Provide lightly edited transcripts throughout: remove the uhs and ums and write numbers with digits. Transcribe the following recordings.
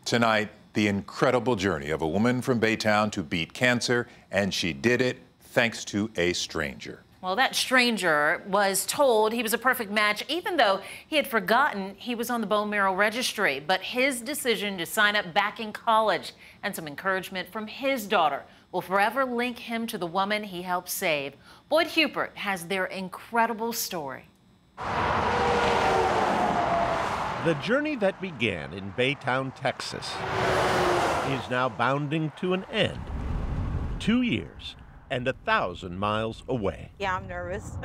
Tonight, the incredible journey of a woman from Baytown to beat cancer, and she did it thanks to a stranger. Well, that stranger was told he was a perfect match, even though he had forgotten he was on the bone marrow registry. But his decision to sign up back in college and some encouragement from his daughter will forever link him to the woman he helped save. Boyd Hupert has their incredible story. The journey that began in Baytown, Texas, is now bounding to an end. 2 years and 1,000 miles away. Yeah, I'm nervous.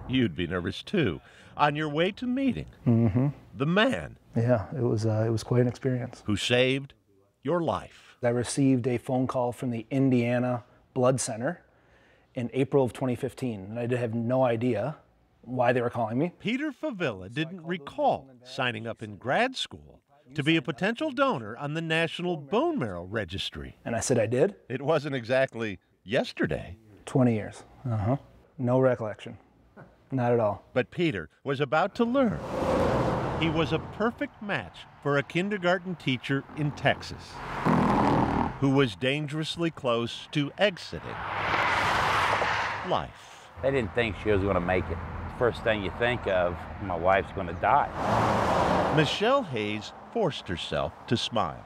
You'd be nervous too. On your way to meeting the man. Yeah, it was quite an experience. Who saved your life. I received a phone call from the Indiana Blood Center in April of 2015, and I did have no idea why they were calling me. Peter Favilla didn't recall signing up in grad school to be a potential donor on the National Bone Marrow Registry. And I said I did. It wasn't exactly yesterday. 20 years. No recollection. Not at all. But Peter was about to learn he was a perfect match for a kindergarten teacher in Texas who was dangerously close to exiting life. They didn't think she was going to make it. First thing you think of, my wife's going to die. Michelle Hayes forced herself to smile,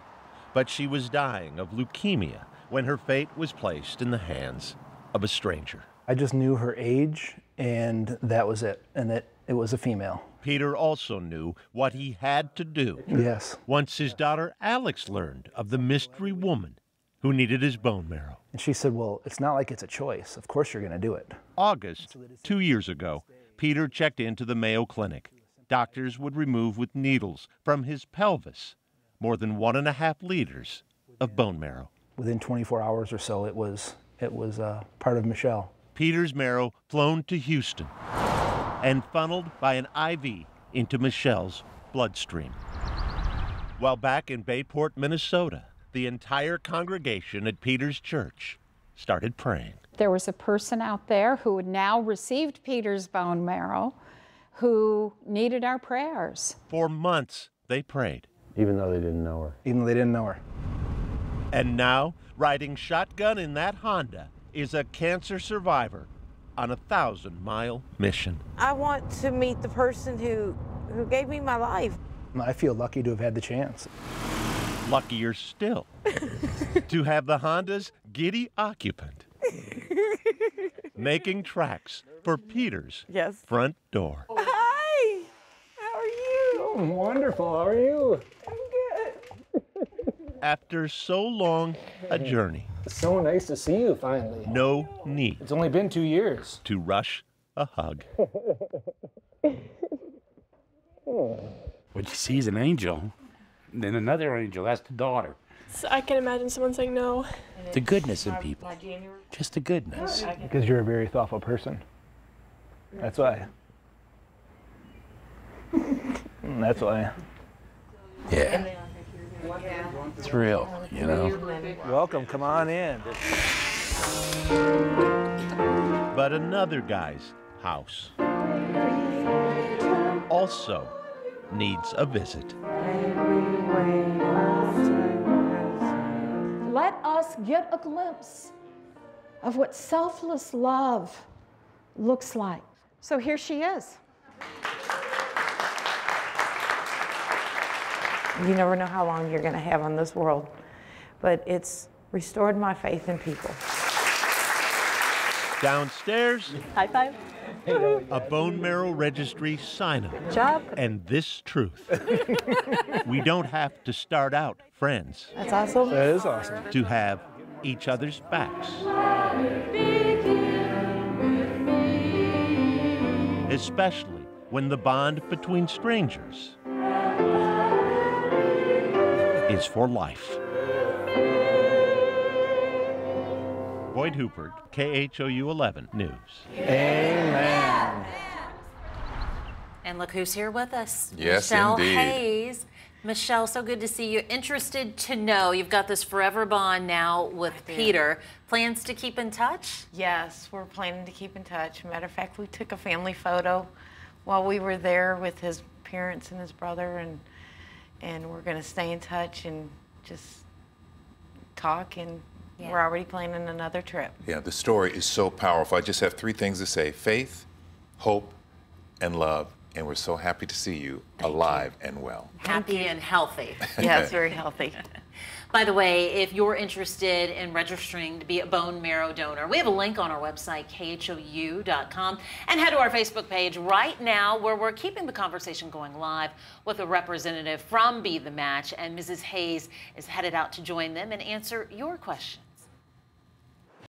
but she was dying of leukemia when her fate was placed in the hands of a stranger. I just knew her age, and that was it, and that it was a female. Peter also knew what he had to do. Yes. Once his daughter Alex learned of the mystery woman who needed his bone marrow. And she said, well, it's not like it's a choice. Of course you're going to do it. August, 2 years ago, Peter checked into the Mayo Clinic. Doctors would remove with needles from his pelvis more than 1.5 liters of bone marrow. Within 24 hours or so, it was part of Michelle. Peter's marrow flown to Houston and funneled by an IV into Michelle's bloodstream. While back in Bayport, Minnesota, the entire congregation at Peter's church started praying. There was a person out there who had now received Peter's bone marrow who needed our prayers. For months, they prayed. Even though they didn't know her. Even though they didn't know her. And now, riding shotgun in that Honda is a cancer survivor on a 1,000-mile mission. I want to meet the person who gave me my life. I feel lucky to have had the chance. Luckier still to have the Honda's giddy occupant making tracks for Peter's front door. Hi, how are you? Oh, wonderful, how are you? I'm good. After so long a journey. It's so nice to see you finally. No need. It's only been 2 years. To rush a hug. What you see is an angel, and then another angel, that's the daughter. So I can imagine someone saying no. The goodness in people, just the goodness. Because you're a very thoughtful person. That's why. That's why. Yeah. It's real, you know. Welcome, come on in. But another guy's house also needs a visit. Let us get a glimpse of what selfless love looks like. So here she is. You never know how long you're going to have on this world, but it's restored my faith in people. Downstairs, High five. a bone marrow registry sign-up. Job. And this truth. We don't have to start out friends That's awesome. That is awesome. to have each other's backs. Especially when the bond between strangers is for life. Boyd Hupert, KHOU 11 News. Amen. And look who's here with us. Yes, Michelle indeed. Hayes. Michelle, so good to see you. Interested to know, you've got this forever bond now with Peter. Plans to keep in touch? Yes, we're planning to keep in touch. Matter of fact, we took a family photo while we were there with his parents and his brother, and and we're going to stay in touch and just talk, and Yeah. we're already planning another trip. Yeah, the story is so powerful. I just have 3 things to say: faith, hope, and love. And we're so happy to see you alive and well. Happy and healthy. Yes, very healthy. By the way, if you're interested in registering to be a bone marrow donor, we have a link on our website, khou.com, and head to our Facebook page right now, where we're keeping the conversation going live with a representative from Be the Match, and Mrs. Hayes is headed out to join them and answer your question.